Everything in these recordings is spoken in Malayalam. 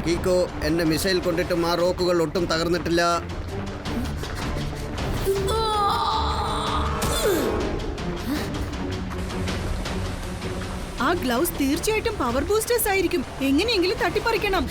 കീക്കോ, എന്റെ മിസൈൽ കൊണ്ടിട്ടും ആ റോക്കുകൾ ഒട്ടും തകർന്നിട്ടില്ല. ആ ഗ്ലൗസ് തീർച്ചയായിട്ടും പവർ ബൂസ്റ്റേഴ്സ് ആയിരിക്കും. എങ്ങനെയെങ്കിലും തട്ടിപ്പറിക്കണം.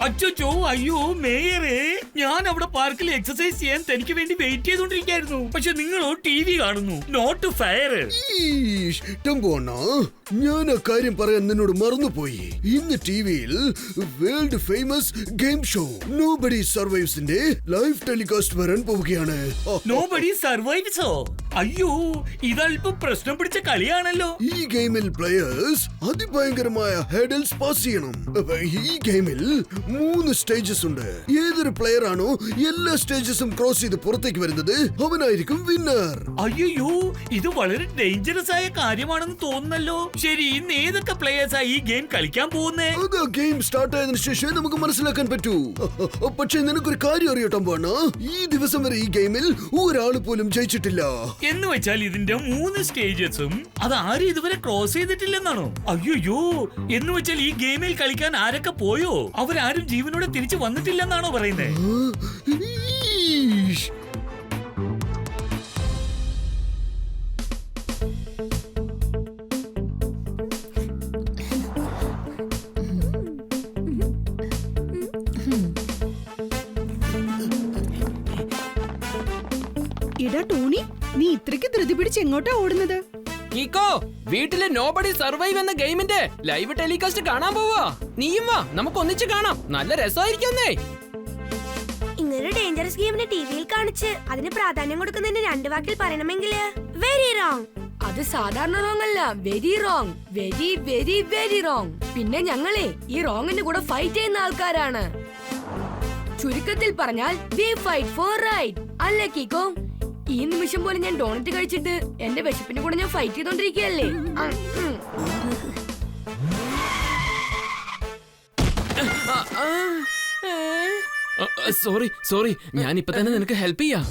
അച്ചോ, അയ്യോ മേയറേ, ഞാൻ അവിടെ പാർക്കിൽ എക്സസൈസ് ചെയ്യാൻ തനിക്ക് വേണ്ടി വെയിറ്റ് ചെയ്തോണ്ടിരിക്കായിരുന്നു. പക്ഷെ നിങ്ങളോ TV കാണുന്നു. Not fair. ഞാൻ ആ കാര്യം പറയാൻ നിന്നോട് മറന്നുപോയി. ഇന്ന് ടിവിയിൽ world famous game show nobody സർവൈവ്സിന്റെ ലൈവ് ടെലികാസ്റ്റ് വരാൻ പോവുകയാണ്. നോബഡി സർവൈവ്സോ? അയ്യോ, ഇതല്പം പ്രശ്നം പിടിച്ച കളിയാണല്ലോ. ഈ ഗെയിമിൽ പ്ലേയേഴ്സ് അതിഭയങ്കരമായ ഹെഡൽസ് പാസ് ചെയ്യണം. ഈ ഗെയിമിൽ 3 സ്റ്റേജസ് ഉണ്ട്. ഏതൊരു പ്ലെയർ ആണോ എല്ലാ സ്റ്റേജസും ക്രോസ് ചെയ്ത് പുറത്തേക്ക് വരുന്നത് അവനായിരിക്കും വിന്നർ. അയ്യോ, ഇത് വളരെ ഡേഞ്ചറസ് ആയ കാര്യമാണെന്ന് തോന്നുന്നല്ലോ. ശരി, ഇന്ന് ഏതൊക്കെ പ്ലേയേഴ്സാ ഈ ഗെയിം കളിക്കാൻ പോകുന്നേ? അത് ഗെയിം സ്റ്റാർട്ട് ആയതിനു ശേഷം നമുക്ക് മനസ്സിലാക്കാൻ പറ്റൂ. പക്ഷെ നിനക്കൊരു കാര്യം അറിയട്ടോ പോണ, ഈ ദിവസം വരെ ഈ ഗെയിമിൽ ഒരാൾ പോലും ജയിച്ചിട്ടില്ല. എന്ന് വെച്ചാൽ ഇതിന്റെ 3 സ്റ്റേജസും അത് ആരും ഇതുവരെ ക്രോസ് ചെയ്തിട്ടില്ലെന്നാണോ? അയ്യോ, എന്ന് വെച്ചാൽ ഈ ഗെയിമിൽ കളിക്കാൻ ആരൊക്കെ പോയോ അവരാരും ജീവനോടെ തിരിച്ചു വന്നിട്ടില്ലെന്നാണോ പറയുന്നത്? ഇടാ ടോണി, നീ ഇത്രയ്ക്ക് ധൃതി പിടിച്ച് എങ്ങോട്ടാ ഓടുന്നത്? കീക്കോ, വീട്ടിലെ നോബഡി സർവൈവ് എന്ന ഗെയിമിന്റെ ലൈവ് ടെലികാസ്റ്റ് കാണാൻ പോവാ. നീയും വാ, നമുക്ക് ഒന്നിച്ച് കാണാം. നല്ല രസമായിരിക്കുന്നേ. ഇങ്ങനെ ഡേഞ്ചറസ് ഗെയിമിനെ ടിവിയിൽ കാണിച്ച് അതിന് പ്രാധാന്യം കൊടുക്കുന്നതിന് 2 വാക്കിൽ പറയണമെങ്കിൽ വെരി റോങ്. അത് സാധാരണ റോങ് അല്ല, very wrong. Very very very wrong. പിന്നെ ഞങ്ങളെ ഈ റോങ്ങിന്റെ കൂടെ ഫൈറ്റ് ചെയ്യുന്ന ആൾക്കാരാണ്. ചുരുക്കത്തിൽ പറഞ്ഞാൽ വി ഫൈറ്റ് ഫോർ റൈറ്റ്. അല്ലേ കീക്കോ? ഈ നിമിഷം പോലെ ഞാൻ ഡോണറ്റ് കഴിച്ചിട്ട് എന്റെ വിശപ്പിന്റെ കൂടെ ഞാൻ ഫൈറ്റ് ചെയ്തോണ്ടിരിക്കുകയല്ലേ. സോറി, ഞാൻ ഇപ്പൊ തന്നെ നിനക്ക് ഹെൽപ്പ് ചെയ്യാം.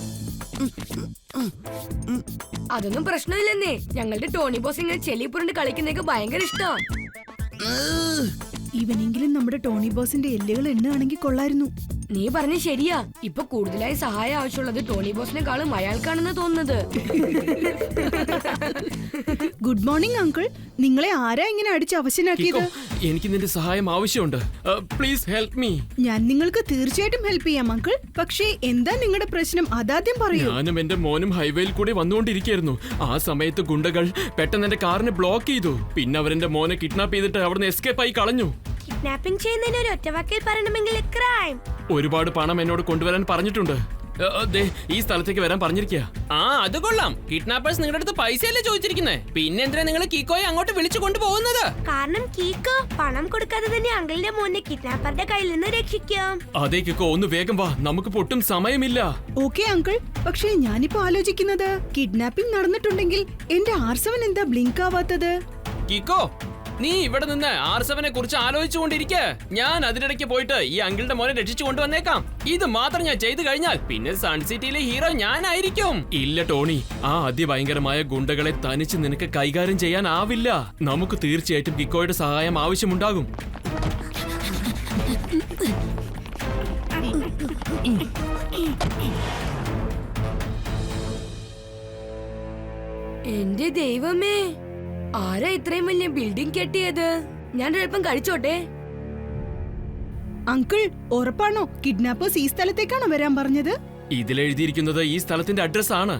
അതൊന്നും പ്രശ്നമില്ലെന്നേ. ഞങ്ങളുടെ ടോണി ബോസ് ഇങ്ങനെ ചെല്ലിപ്പുറണ്ട് കളിക്കുന്നതൊക്കെ ഭയങ്കര ഇഷ്ടമാണ്. ഇവനെങ്കിലും നമ്മുടെ ടോണി ബോസിന്റെ എല്ലുകൾ എണ്ണുകയാണെങ്കിൽ കൊള്ളായിരുന്നു. നീ പറഞ്ഞ ശരിയാ. ഇപ്പൊ കൂടുതലായി സഹായം ആവശ്യമുള്ളത് ടോണി ബോസിനെക്കാളും അയാൾക്കാണെന്ന് തോന്നുന്നത്. Good morning uncle. നിങ്ങളെ ആരാ ഇങ്ങനെ അടിച്ച് അവശനാക്കിയത്? എനിക്ക് നിന്റെ സഹായം ആവശ്യമുണ്ട്. Please help me. ഞാൻ നിങ്ങൾക്ക് തീർച്ചയായിട്ടും ഹെൽപ്പ് ചെയ്യാം അങ്കിൾ. പക്ഷേ എന്താ നിങ്ങളുടെ പ്രശ്നം? അതാദ്യം പറയൂ. ഞാനും എന്റെ മോനും ഹൈവേയിൽ കൂടെ വന്നുകൊണ്ടിരിക്കുകയായിരുന്നു. ആ സമയത്ത് ഗുണ്ടകൾ പെട്ടെന്ന് എന്റെ കാറിനെ ബ്ലോക്ക് ചെയ്തു. പിന്നെ അവരെന്റെ മോനെ കിഡ്നാപ്പ് ചെയ്തിട്ട് അവിടുന്ന് എസ്കേപ്പ് ആയി കളഞ്ഞു. കിഡ്നാപ്പിംഗ് ചെയ്യുന്നതിന് ഒരു ഒറ്റ വാക്കിൽ പറയണമെങ്കിൽ ക്രൈം. ഒരുപാട് പണം എന്നോട് കൊണ്ടുവരാൻ പറഞ്ഞിട്ടുണ്ട്. ഈ സ്ഥലത്തേക്ക് വരാൻ പറഞ്ഞിരിക്കുക. അത് കൊള്ളാം. കിഡ്നാപ്പേഴ്സ് നിങ്ങളുടെ അടുത്ത് പൈസയല്ലേ ചോദിച്ചിരിക്കുന്നേ? പിന്നെ എന്തിനാ നിങ്ങൾ കീക്കോയെ അങ്ങോട്ട് വിളിച്ചു കൊണ്ടുപോകുന്നത്? കാരണം കീക്കോ പണം കൊടുക്കാതെ തന്നെ അങ്കിളിന്റെ മോനെ കിഡ്നാപ്പറുടെ കയ്യിൽ നിന്ന് രക്ഷിക്കാം. അതേ കീക്കോ, ഒന്ന് വേഗം വാ, നമുക്ക് പൊട്ടും സമയമില്ല. Okay uncle. പക്ഷേ ഞാനിപ്പോ ആലോചിക്കുന്നത്, കിഡ്നാപ്പിംഗ് നടന്നിട്ടുണ്ടെങ്കിൽ എന്റെ R7 എന്താ ബ്ലിങ്ക് ആവാത്തത്? കീക്കോ, നീ ഇവിടെ നിന്ന് R7നെ കുറിച്ച് ആലോചിച്ചുകൊണ്ടിരിക്കെ ഞാൻ അതിനിടയ്ക്ക് പോയിട്ട് ഈ അങ്കിളുടെ മോനെ രക്ഷിച്ചു കൊണ്ടുവന്നേക്കാം. ഇത് മാത്രം ഞാൻ ചെയ്തു കഴിഞ്ഞാൽ പിന്നെ സൺ സിറ്റിയിലെ ഹീറോ ഞാനായിരിക്കും. ഇല്ല ടോണി, ആ അതിഭയങ്കരമായ ഗുണ്ടകളെ തനിച്ച് നിനക്ക് കൈകാര്യം ചെയ്യാനാവില്ല. നമുക്ക് തീർച്ചയായിട്ടും കിക്കോയുടെ സഹായം ആവശ്യമുണ്ടാകും. എന്റെ ദൈവമേ, ആരാ ഇത്രയും വലിയ ബിൽഡിംഗ് കെട്ടിയത്? ഞാൻ ഒരൽപ്പം കഴിച്ചോട്ടെ. അങ്കിൾ, ഉറപ്പാണോ കിഡ്നാപ്പേഴ്സ് ഈ സ്ഥലത്തേക്കാണോ വരാൻ പറഞ്ഞത്? ഇതിലെഴുതിയിരിക്കുന്നത് ഈ സ്ഥലത്തിന്റെ അഡ്രസ് ആണ്.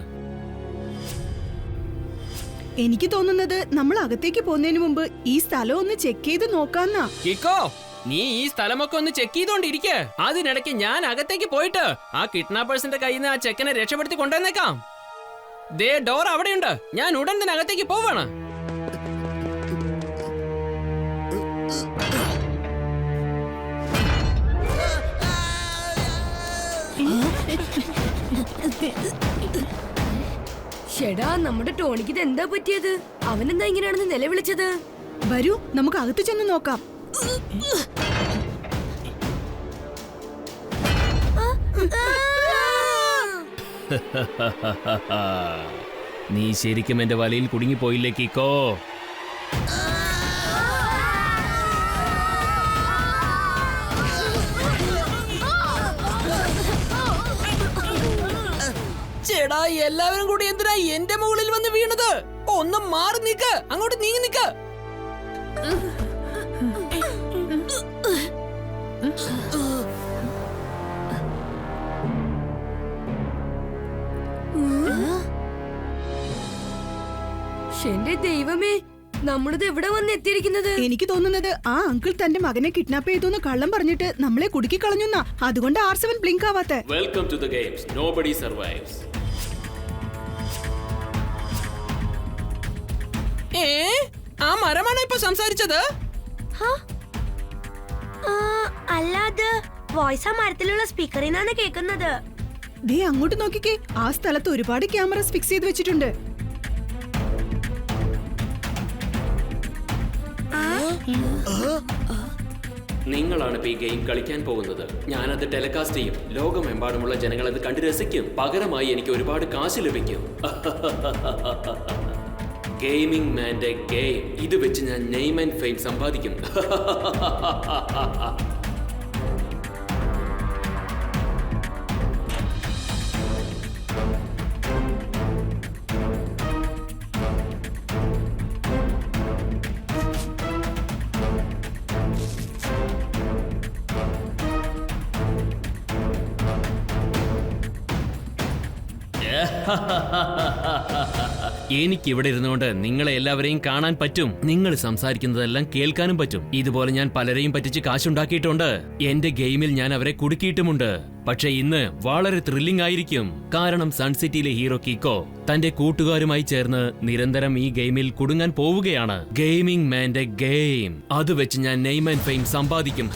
എനിക്ക് തോന്നുന്നത് നമ്മൾ അകത്തേക്ക് പോകുന്നതിന് മുമ്പ് ഈ സ്ഥലം ഒന്ന് ചെക്ക് ചെയ്ത് നോക്കാന്നാ. കിക്കോ, നീ ഈ സ്ഥലമൊക്കെ ഒന്ന് ചെക്ക് ചെയ്തോണ്ടിരിക്കെ. അതിനിടയ്ക്ക് ഞാൻ അകത്തേക്ക് പോയിട്ട് ആ കിഡ്നാപ്പേഴ്സിന്റെ കയ്യിൽ നിന്ന് ആ ചെക്കനെ രക്ഷപ്പെടുത്തി കൊണ്ടുവന്നേക്കാം. ദേ ഡോർ അവിടെയുണ്ട്. ഞാൻ ഉടൻ തന്നെ അകത്തേക്ക് പോവാണ്. ഷെടാ, നമ്മുടെ ടോണിക്ക് ഇത് എന്താ പറ്റിയത്? അവനെന്താ ഇങ്ങനെയാണെന്ന് നിലവിളിച്ചത്? വരൂ നമുക്ക് അകത്ത് ചെന്ന് നോക്കാം. നീ ശരിക്കും എന്റെ വലയിൽ കുടുങ്ങിപ്പോയില്ലേ കിക്കോ? ചേടാ, എല്ലാവരും കൂടി എന്തിനാ എന്റെ മുകളിൽ വന്ന് വീണത്? ഒന്ന് മാറി നിക്ക്, അങ്ങോട്ട് നീങ്ങി നിക്ക്. എന്റെ ദൈവമേ, നമ്മളിത് എവിടെ വന്ന് എത്തിയിരിക്കുന്നത്? എനിക്ക് തോന്നുന്നത് ആ അങ്കിൾ തന്റെ മകനെ കിഡ്നാപ്പ് ചെയ്തു കള്ളം പറഞ്ഞിട്ട് നമ്മളെ കുടുക്കി കളഞ്ഞുന്നാ. അതുകൊണ്ട് R7 ബ്ലിങ്ക് ആവാത്തെ. Welcome to the games. Nobody survives. ആ മരമാണോ ഇപ്പൊ സംസാരിച്ചത്? അല്ലാതെ വോയിസ് ആ മരത്തിലുള്ള സ്പീക്കറിൽ നിന്നാണ് കേൾക്കുന്നത്. ദേ അങ്ങോട്ട് നോക്കിക്കേ, ആ സ്ഥലത്ത് ഒരുപാട് ക്യാമറസ് ഫിക്സ് ചെയ്ത് വെച്ചിട്ടുണ്ട്. നിങ്ങളാണ് ഇപ്പൊ ഈ ഗെയിം കളിക്കാൻ പോകുന്നത്. ഞാനത് ടെലികാസ്റ്റ് ചെയ്യും. ലോകമെമ്പാടുമുള്ള ജനങ്ങൾ അത് കണ്ട് രസിക്കും. പകരമായി എനിക്ക് ഒരുപാട് കാശ് ലഭിക്കും. ഗെയിമിംഗ് മാന്റെ ഗെയിം. ഇത് വെച്ച് ഞാൻ നെയിം ആൻഡ് ഫെയിം സമ്പാദിക്കും. എനിക്ക് ഇവിടെ ഇരുന്നുകൊണ്ട് നിങ്ങളെ എല്ലാവരെയും കാണാൻ പറ്റും. നിങ്ങൾ സംസാരിക്കുന്നതെല്ലാം കേൾക്കാനും പറ്റും. ഇതുപോലെ ഞാൻ പലരെയും പറ്റിച്ച് കാശുണ്ടാക്കിയിട്ടുണ്ട്. എന്റെ ഗെയിമിൽ ഞാൻ അവരെ കുടുക്കിയിട്ടുമുണ്ട്. പക്ഷെ ഇന്ന് വളരെ ത്രില്ലിംഗ് ആയിരിക്കും. കാരണം സൺസിറ്റിയിലെ ഹീറോ കിക്കോ തന്റെ കൂട്ടുകാരുമായി ചേർന്ന് നിരന്തരം ഈ ഗെയിമിൽ കുടുങ്ങാൻ പോവുകയാണ്. ഗെയിമിംഗ് മാന്റെ ഗെയിം. അത് വെച്ച് ഞാൻ നെയിം ആൻഡ് ഫെയിം സമ്പാദിക്കും.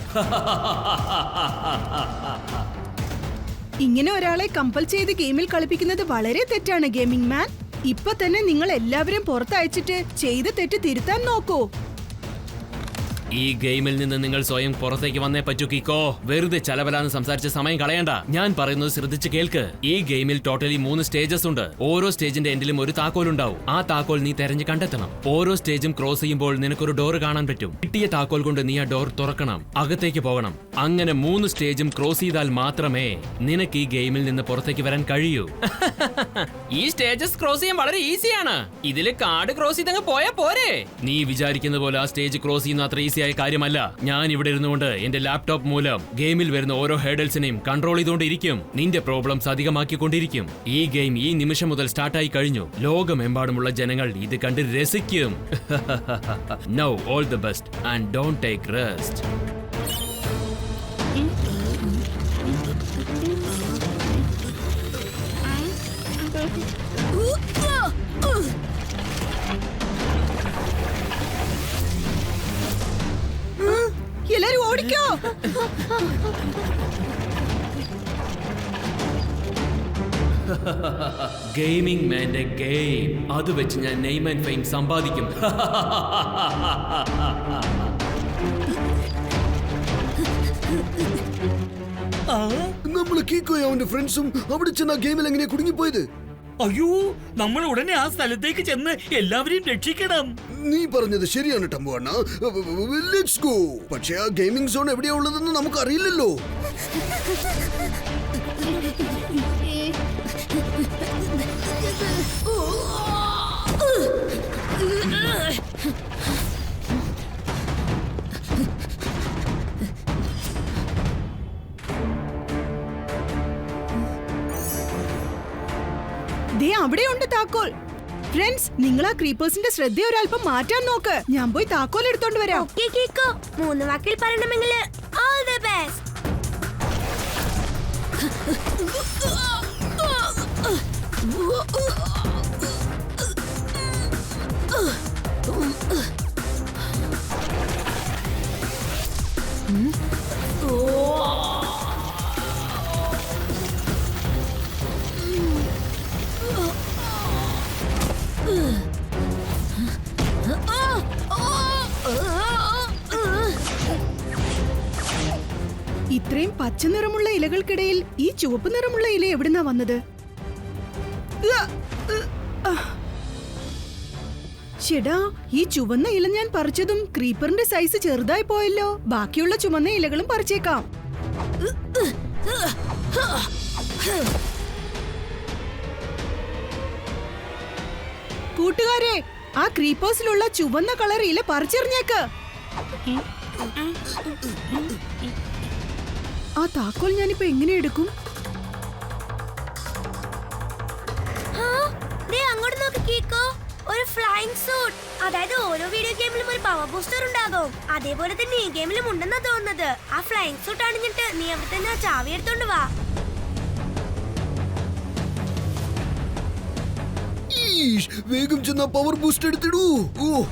ഇങ്ങനെ ഒരാളെ കമ്പൽ ചെയ്ത് ഗെയിമിൽ കളിപ്പിക്കുന്നത് വളരെ തെറ്റാണ് ഗെയിമിംഗ് മാൻ. ഇപ്പൊ തന്നെ നിങ്ങൾ എല്ലാവരും പുറത്തയച്ചിട്ട് ചെയ്ത തെറ്റ് തിരുത്താൻ നോക്കൂ. ഈ ഗെയിമിൽ നിന്ന് നിങ്ങൾ സ്വയം പുറത്തേക്ക് വന്നേ പറ്റൂ കിക്കോ. വെറുതെ ചലവലാന്ന് സംസാരിച്ച സമയം കളയണ്ട. ഞാൻ പറയുന്നത് ശ്രദ്ധിച്ച് കേൾക്ക്. ഈ ഗെയിമിൽ ടോട്ടലി 3 സ്റ്റേജസ് ഉണ്ട്. ഓരോ സ്റ്റേജിന്റെ എൻഡിലും ഒരു താക്കോൽ ഉണ്ടാവും. ആ താക്കോൽ നീ തെരഞ്ഞു കണ്ടെത്തണം. ഓരോ സ്റ്റേജും ക്രോസ് ചെയ്യുമ്പോൾ നിനക്കൊരു ഡോർ കാണാൻ പറ്റും. കിട്ടിയ താക്കോൽ കൊണ്ട് നീ ആ ഡോർ തുറക്കണം, അകത്തേക്ക് പോകണം. അങ്ങനെ 3 സ്റ്റേജും ക്രോസ് ചെയ്താൽ മാത്രമേ നിനക്ക് ഈ ഗെയിമിൽ നിന്ന് പുറത്തേക്ക് വരാൻ കഴിയൂ. ഈ സ്റ്റേജസ് ക്രോസ് ചെയ്യാൻ വളരെ ഈസിയാണ്. ഇതില് കാർഡ് ക്രോസ് ചെയ്തങ്ങ് പോയാ പോരെ. നീ വിചാരിക്കുന്ന പോലെ ആ സ്റ്റേജ് ക്രോസ് ചെയ്യുന്ന അത്ര ഈസി കാര്യമല്ല. ഞാൻ ഇവിടെ ഇരുന്നുകൊണ്ട് എന്റെ ലാപ്ടോപ്പ് മൂലം ഗെയിമിൽ വരുന്ന ഓരോ ഹേഡൽസിനെയും കൺട്രോൾ ചെയ്തുകൊണ്ടിരിക്കും. നിന്റെ പ്രോബ്ലംസ് അധികമാക്കിക്കൊണ്ടിരിക്കും. ഈ ഗെയിം ഈ നിമിഷം മുതൽ സ്റ്റാർട്ടായി കഴിഞ്ഞു. ലോകമെമ്പാടുമുള്ള ജനങ്ങൾ ഇത് കണ്ട് രസിക്കും. Now all the best and don't take rest. എല്ലാരും ഓടിക്കോ. ഗെയിമിംഗ് മാന്റെ ഗെയിം. അത് വെച്ച് ഞാൻ നെയിം ആൻഡ് ഫെയിം സമ്പാദിക്കും. നമ്മള് കീക്കോയും അവന്റെ ഫ്രണ്ട്സും അവിടെ ചെന്ന് ആ ഗെയിമിൽ എങ്ങനെയാ കുടുങ്ങിപ്പോയത്? അയ്യോ, നമ്മൾ ഉടനെ ആ സ്ഥലത്തേക്ക് ചെന്ന് എല്ലാവരെയും രക്ഷിക്കണം. നീ പറഞ്ഞത് ശരിയാണ് ടംബു അണ്ണ. Let's go. പക്ഷേ ആ ഗെയിമിംഗ് സോൺ എവിടെയാ ഉള്ളതെന്ന് നമുക്ക് അറിയില്ലല്ലോ. ദേ അവിടെയുണ്ട് താക്കോൽ. ഫ്രണ്ട്സ്, നിങ്ങൾ ആ ക്രീപ്പേഴ്സിന്റെ ശ്രദ്ധ ഒരല്പം മാറ്റാൻ നോക്ക്. ഞാൻ പോയി താക്കോൽ എടുത്തോണ്ട് വരാം. ഓക്കേ കിക്കോ, 3 വാക്കിൽ പറയണമെങ്കിൽ ഓൾ ദി ബെസ്റ്റ്. ഇത്രയും പച്ച നിറമുള്ള ഇലകൾക്കിടയിൽ ഈ ചുവപ്പ് നിറമുള്ള ഇല എവിടുന്നാ വന്നത്? ചേടാ, ഈ ചുവന്ന ഇല ഞാൻ പറിച്ചതും ക്രീപ്പറിന്റെ സൈസ് ചെറുതായി പോയല്ലോ. ബാക്കിയുള്ള ചുവന്ന ഇലകളും പറിച്ചേക്കാം. കൂട്ടുകാരെ, ആ ക്രീപ്പേഴ്സിലുള്ള ചുവന്ന കളർ ഇല പറിച്ചെറിഞ്ഞേക്ക്. ആ താക്കോൽ ഞാനിപ്പോ എങ്ങനെ എടുക്കും? അങ്ങോട്ട് നോക്ക് കീക്കോ, ഒരു ഫ്ലൈയിങ് സൂട്ട്. അതായത് ഓരോ വീഡിയോ ഗെയിമിലും ഒരു പവർ ബൂസ്റ്റർ ഉണ്ടാകും. അതേപോലെ തന്നെ ഈ ഗെയിമിലും ഉണ്ടെന്നാ തോന്നുന്നത്. ആ ഫ്ലൈയിങ് സൂട്ട് അണിഞ്ഞിട്ട് നീ അവിടെ തന്നെ ചാവി എടുത്തോണ്ട് വാ. വേഗം ചെന്ന പവർ ബൂസ്റ്റ് എടുത്തിടൂ. ഓ,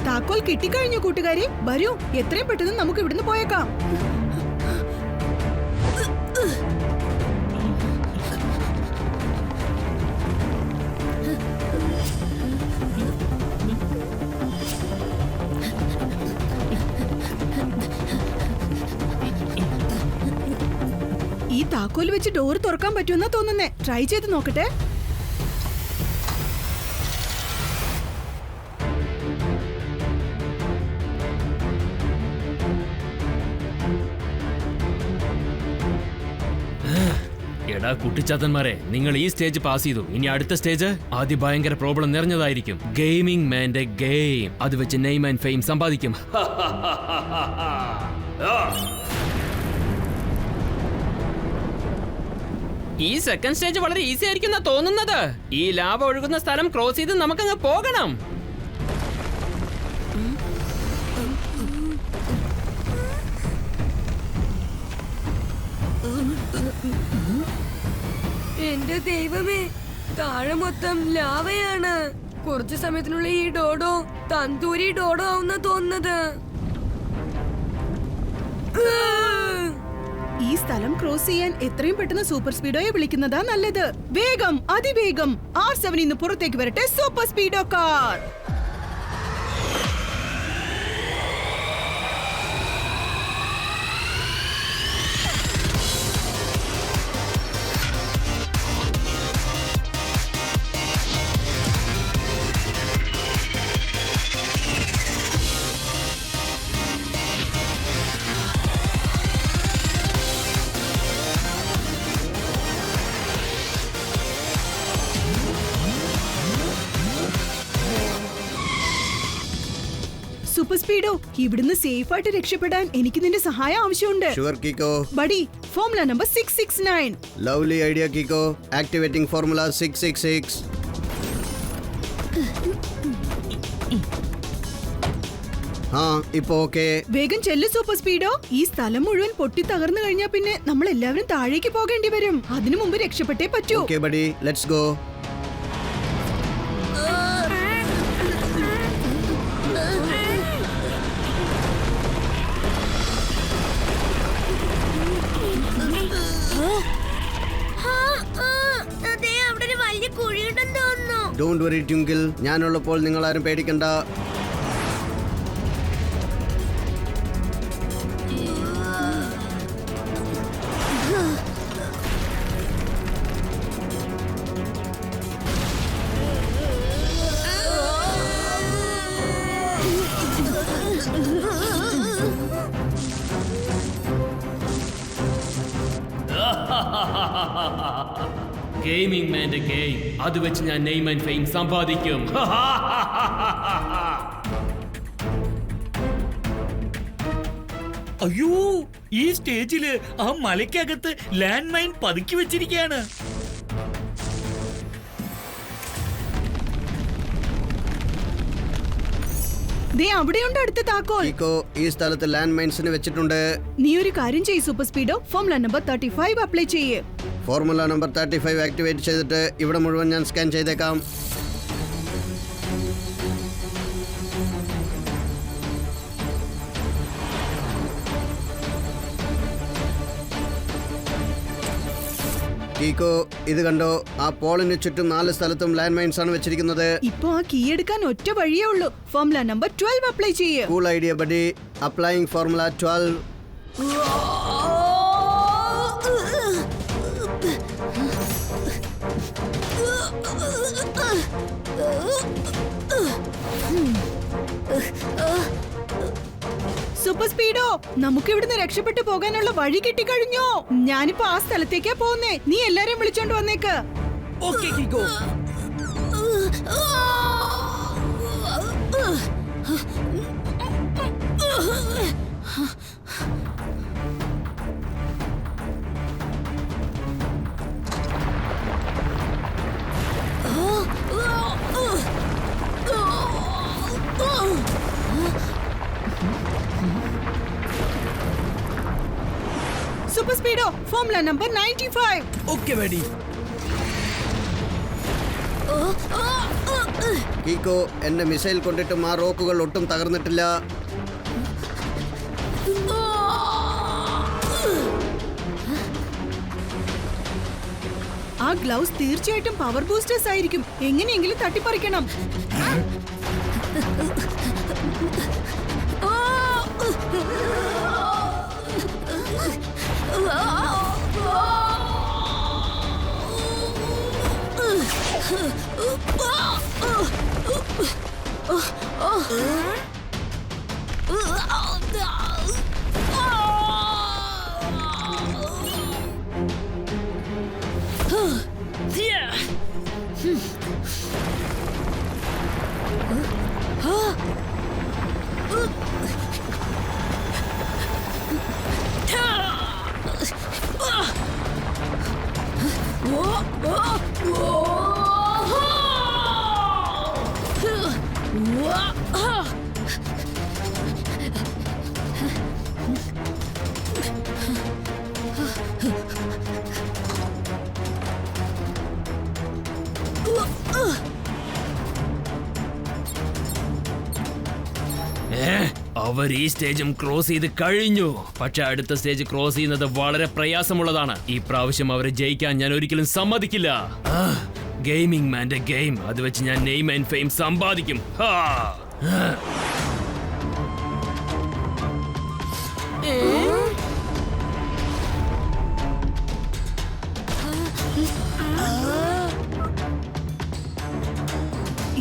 താക്കോൽ കിട്ടിക്കഴിഞ്ഞു കൂട്ടുകാരി. വരൂ, എത്രയും പെട്ടെന്ന് നമുക്ക് ഇവിടുന്ന് പോയേക്കാം. ഈ താക്കോൽ വെച്ച് ഡോർ തുറക്കാൻ പറ്റുമെന്നാ തോന്നുന്നേ. ട്രൈ ചെയ്ത് നോക്കട്ടെ. എടാ കുട്ടിച്ചാത്തന്മാരെ, നിങ്ങൾ ഈ സ്റ്റേജ് പാസ് ചെയ്തു. ഇനി അടുത്ത സ്റ്റേജ് അതിഭയങ്കര പ്രോബ്ലം നിറഞ്ഞതായിരിക്കും. ഗെയിമിംഗ് മാന്റെ ഗെയിം. അത് വെച്ച് നെയിം ആൻഡ് ഫെയിം സമ്പാദിക്കും. ഈ സെക്കൻഡ് സ്റ്റേജ് വളരെ ഈസി ആയിരിക്കും തോന്നുന്നത്. ഈ ലാവ ഒഴുകുന്ന സ്ഥലം ക്രോസ് ചെയ്ത് നമുക്കങ്ങ് പോകണം. എന്റെ ദൈവമേ, താഴെ മൊത്തം ലാവയാണ്. കുറച്ചു സമയത്തിനുള്ളിൽ ഈ ഡോഡോ തന്തൂരി ഡോഡോ ആവുന്ന തോന്നുന്നത്. ഈ സ്ഥലം ക്രോസ് ചെയ്യാൻ എത്രയും പെട്ടെന്ന് സൂപ്പർ സ്പീഡോയെ വിളിക്കുന്നതാ നല്ലത്. വേഗം, അതിവേഗം R7 ഇന്ന് പുറത്തേക്ക് വരട്ടെ. Super speedo car. Super speedo, ഇവിടുന്ന് സേഫ് ആയിട്ട് രക്ഷപ്പെടാൻ എനിക്ക് നിന്റെ സഹായം ആവശ്യമുണ്ട്. Sure Keeko. Buddy, formula number 669. Lovely idea Keeko. Activating formula 666. ഇപ്പൊ ഓക്കെ. വേഗം ചെല്ലു സൂപ്പർ സ്പീഡോ. ഈ സ്ഥലം മുഴുവൻ പൊട്ടി തകർന്നു കഴിഞ്ഞാൽ പിന്നെ നമ്മൾ എല്ലാവരും താഴേക്ക് പോകേണ്ടി വരും. അതിനു മുമ്പ് രക്ഷപ്പെട്ടേ പറ്റൂ. Okay buddy, let's go. Don't worry Twinkle, ഞാനുള്ളപ്പോൾ നിങ്ങൾ ആരും പേടിക്കണ്ട. ഗെയിമിംഗ് മാന്റെ ഗെയിം അത് വെച്ച് ഞാൻ നെയിം ആൻഡ് ഫെയിം സമ്പാദിക്കും. അയ്യോ, ഈ സ്റ്റേജില് ആ മലയ്ക്കകത്ത് ലാൻഡ് മൈൻ പതുക്കി വെച്ചിരിക്കുകയാണ്. ദേ അവിടെയുണ്ട് അടുത്ത താക്കോൽ. കീക്കോ, ഈ സ്ഥലത്ത് ലാൻഡ് മൈൻസിന് വെച്ചിട്ടുണ്ട്. നീ ഒരു കാര്യം ചെയ്യ് super speedo, formula number 35 apply ചെയ്യ്. ഫോർമുല നമ്പർ 35 ആക്ടിവേറ്റ് ചെയ്തിട്ട് ഇവിടെ മുഴുവൻ ഞാൻ സ്കാൻ ചെയ്തേക്കാം. കീക്കോ, ഇത് കണ്ടോ? ആ പോളിന് ചുറ്റും 4 സ്ഥലത്തും ലാൻഡ് മൈൻസ് ആണ് വെച്ചിരിക്കുന്നത്. ഇപ്പൊ ആ കീ എടുക്കാൻ ഒറ്റ വഴിയേ ഉള്ളൂ. ഫോർമുല നമ്പർ 12 അപ്ലൈ ചെയ്യ്. Cool idea buddy. Applying formula 12. Super speedo, നമുക്ക് ഇവിടുന്ന് രക്ഷപ്പെട്ടു പോകാനുള്ള വഴി കിട്ടിക്കഴിഞ്ഞോ. ഞാനിപ്പോ ആ സ്ഥലത്തേക്കാ പോകുന്നേ. നീ എല്ലാരെയും വിളിച്ചോണ്ട് വന്നേക്ക്. Okay Keeko. Super speedo, formula number 95. Okay buddy. Keeko, എന്റെ മിസൈൽ കൊണ്ടിട്ടും ആ റോക്കുകൾ ഒട്ടും തകർന്നിട്ടില്ല. ആ ഗ്ലൗസ് തീർച്ചയായിട്ടും പവർ ബൂസ്റ്റേഴ്സ് ആയിരിക്കും. എങ്ങനെയെങ്കിലും തട്ടിപ്പറിക്കണം. അവർ ഈ സ്റ്റേജും ക്രോസ് ചെയ്ത് കഴിഞ്ഞു. പക്ഷെ അടുത്ത സ്റ്റേജ് ക്രോസ് ചെയ്യുന്നത് വളരെ പ്രയാസമുള്ളതാണ്. ഈ പ്രാവശ്യം അവരെ ജയിക്കാൻ ഞാൻ ഒരിക്കലും സമ്മതിക്കില്ല. ഗെയിമിംഗ് മാന്റെ ഗെയിം അത് വെച്ച് ഞാൻ നെയിം ആൻഡ് ഫെയിം സമ്പാദിക്കും.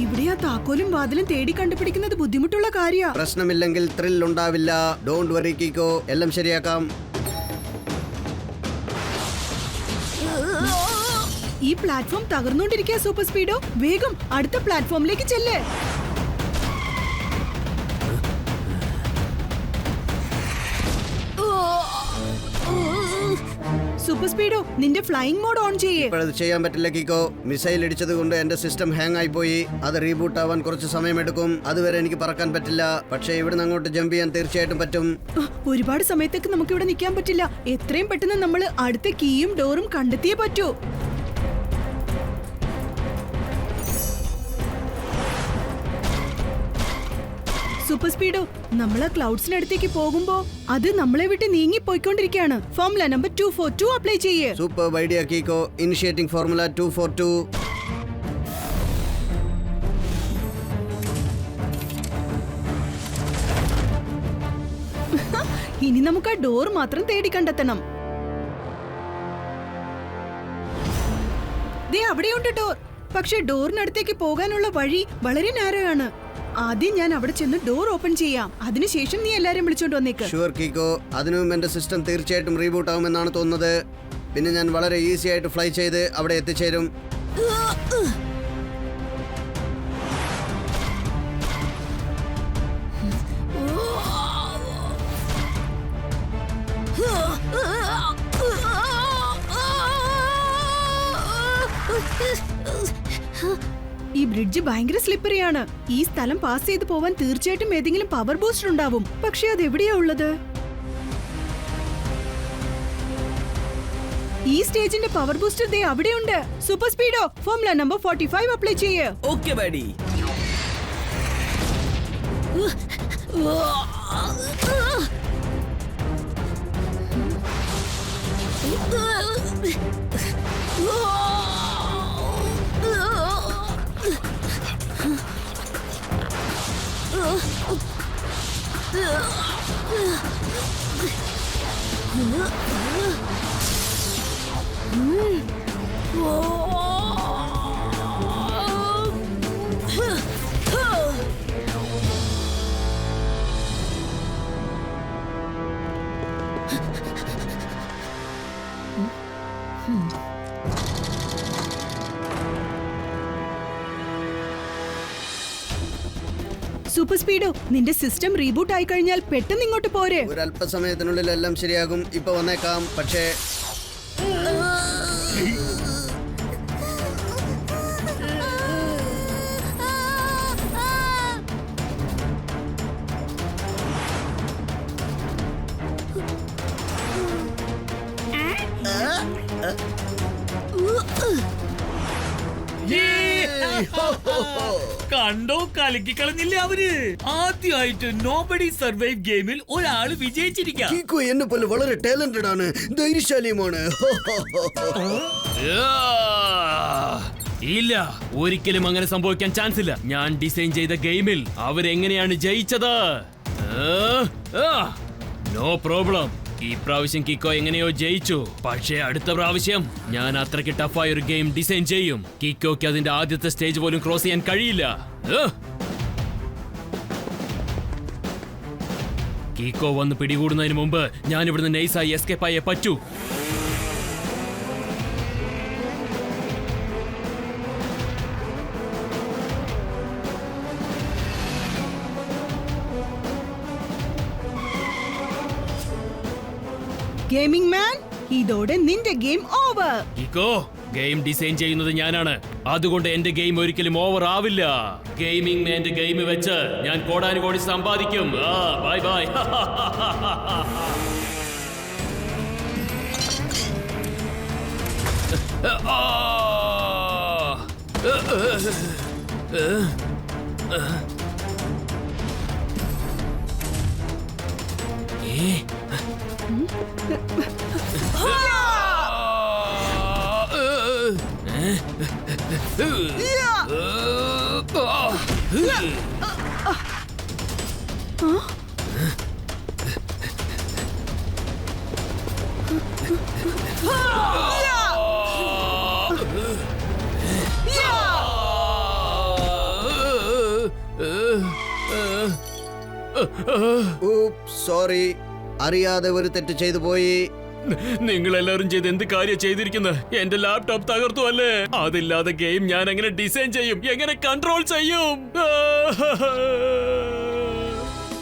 ഇവിടെ ആ താക്കോലും വാതിലും തേടി കണ്ടുപിടിക്കുന്നത് ബുദ്ധിമുട്ടുള്ള കാര്യ. പ്രശ്നമില്ലെങ്കിൽ ത്രിൽ ഉണ്ടാവില്ല. ഡോണ്ട് വറി കീക്കോ, എല്ലാം ശരിയാക്കാം. ഈ പ്ലാറ്റ്ഫോം തകർന്നുകൊണ്ടിരിക്കുക സൂപ്പർ സ്പീഡോ. വേഗം അടുത്ത പ്ലാറ്റ്ഫോമിലേക്ക് ചെല്ലേ. സൂപ്പർ സ്പീഡോ, നിന്റെ ഫ്ലൈയിങ് മോഡ് ഓൺ ചെയ്യേ. ഇപ്പോഴത് ചെയ്യാൻ പറ്റില്ല കീക്കോ. മിസൈൽ ഇടിച്ചത് കൊണ്ട് എന്റെ സിസ്റ്റം ഹാങ് ആയി പോയി. അത് റീബൂട്ട് ആവാൻ കുറച്ച് സമയമെടുക്കും. അതുവരെ എനിക്ക് പറക്കാൻ പറ്റില്ല. പക്ഷേ ഇവിടുന്ന് അങ്ങോട്ട് ജമ്പ് ചെയ്യാൻ തീർച്ചയായിട്ടും പറ്റും. ഒരുപാട് സമയത്തേക്ക് നമുക്ക് ഇവിടെ നിൽക്കാൻ പറ്റില്ല. എത്രയും പെട്ടെന്ന് നമ്മൾ അടുത്ത കീയും ഡോറും കണ്ടെത്തിയേ പറ്റൂ. സൂപ്പർ സ്പീഡോ, നമ്മൾ ആ ക്ലൗഡ്സിനടുത്തേക്ക് പോകുമ്പോ അത് നമ്മളെ വിട്ട് നീങ്ങി പോയിക്കൊണ്ടിരിക്കുകയാണ്. ഫോർമുല നമ്പർ 242 അപ്ലൈ ചെയ്യേ. Super idea Keeko. Initiating formula 242. ഇനി നമുക്ക് ആ ഡോർ മാത്രം തേടി കണ്ടെത്തണം. ദേ അവിടെയുണ്ട് ഡോർ. പക്ഷെ ഡോറിനടുത്തേക്ക് പോകാനുള്ള വഴി വളരെ നാരോ ആണ്. ആദ്യം ഞാൻ അവിടെ ചെന്ന് ഡോർ ഓപ്പൺ ചെയ്യാം. അതിനുശേഷം നീ എല്ലാരും വിളിച്ചോണ്ട് വന്നേക്ക്. ഷുവർ കീക്കോ. അതിനും എന്റെ സിസ്റ്റം തീർച്ചയായിട്ടും റീബൂട്ട് ആവുമെന്നാണ് തോന്നുന്നത്. പിന്നെ ഞാൻ വളരെ ഈസി ആയിട്ട് ഫ്ലൈ ചെയ്ത് അവിടെ എത്തിച്ചേരും. ഈ ബ്രിഡ്ജ് ഭയങ്കര സ്ലിപ്പറിയാണ്. ഈ സ്ഥലം പാസ് ചെയ്ത് പോവാൻ തീർച്ചയായിട്ടും ഏതെങ്കിലും പവർ ബൂസ്റ്റർ ഉണ്ടാവും. പക്ഷെ അത് എവിടെയാ ഉള്ളത്? ഈ സ്റ്റേജിന്റെ പവർ ബൂസ്റ്റർ ദേ അവിടെയുണ്ട്. Super speedo formula number 45 apply ചെയ്യ്. ഓക്കെ ബാഡി. സൂപ്പർ സ്പീഡോ, നിന്റെ സിസ്റ്റം റീബൂട്ട് ആയി കഴിഞ്ഞാൽ പെട്ടെന്ന് ഇങ്ങോട്ട് പോരെ. ഒരു അല്പസമയത്തിനുള്ളിൽ എല്ലാം ശരിയാകും. ഇപ്പൊ വന്നേക്കാം. പക്ഷേ കണ്ടോ, കലക്കി കളഞ്ഞില്ലേ അവര്. ആദ്യമായിട്ട് നോബഡി സർവൈവ് ഗെയിമിൽ ഒരാള് വിജയിച്ചിരിക്കാം. കീക്കോ എന്നെ പോലെ വളരെ ടാലന്റഡ് ആണ്, ധൈര്യശാലിയുമാണ്. ഇല്ല, ഒരിക്കലും അങ്ങനെ സംഭവിക്കാൻ ചാൻസ് ഇല്ല. ഞാൻ ഡിസൈൻ ചെയ്ത ഗെയിമിൽ അവരെങ്ങനെയാണ് ജയിച്ചത്? No problem. ഈ പ്രാവശ്യം കിക്കോ എങ്ങനെയോ ജയിച്ചു. പക്ഷേ അടുത്ത പ്രാവശ്യം ഞാൻ അത്രയ്ക്ക് ടഫായ ഒരു ഗെയിം ഡിസൈൻ ചെയ്യും. കിക്കോക്ക് അതിന്റെ ആദ്യത്തെ സ്റ്റേജ് പോലും ക്രോസ് ചെയ്യാൻ കഴിയില്ല. കിക്കോ വന്ന് പിടികൂടുന്നതിന് മുമ്പ് ഞാൻ ഇവിടുന്ന് നൈസായി എസ്കേപ്പ് ആയേ പറ്റൂ. ഗെയിമിംഗ് മാൻ, ഇതോടെ നിന്റെ ഗെയിം ഓവർ. കിക്കോ, ഗെയിം ഡിസൈൻ ചെയ്യുന്നത് ഞാനാണ്. അതുകൊണ്ട് എന്റെ ഗെയിം ഒരിക്കലും ഓവർ ആവില്ല. ഗെയിമിംഗ് മാന്റെ ഗെയിം വെച്ച് ഞാൻ കോടാനുകോടി സമ്പാദിക്കും. Bye bye. സോറി, അറിയാതെ ഒരു തെറ്റ് ചെയ്തു പോയി. നിങ്ങൾ എല്ലാവരും ചെയ്ത് എന്ത് കാര്യം ചെയ്തിരിക്കുന്നത്? എന്റെ ലാപ്ടോപ്പ് തകർത്തു അല്ലേ? അതില്ലാതെ ഗെയിം ഞാൻ എങ്ങനെ ഡിസൈൻ ചെയ്യും, എങ്ങനെ കൺട്രോൾ ചെയ്യും?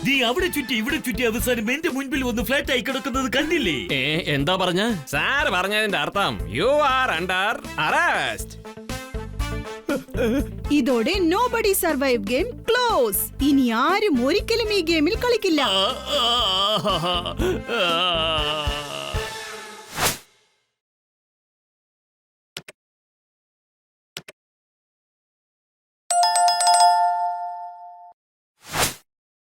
നീ അവിടെ ചുറ്റി ഇവിടെ ചുറ്റി അവസാനം എന്റെ മുൻപിൽ വന്ന് ഫ്ലാറ്റ് ആയി കിടക്കുന്നത് കണ്ടില്ലേ? എന്താ പറഞ്ഞ? സാർ പറഞ്ഞതിന്റെ അർത്ഥം യു ആർ അണ്ടർ അറസ്റ്റ്. ഇതോടെ നോബഡി സർവൈവ് ഗെയിം ക്ലോസ്. ഇനി ആരും ഒരിക്കലും ഈ ഗെയിമിൽ കളിക്കില്ല.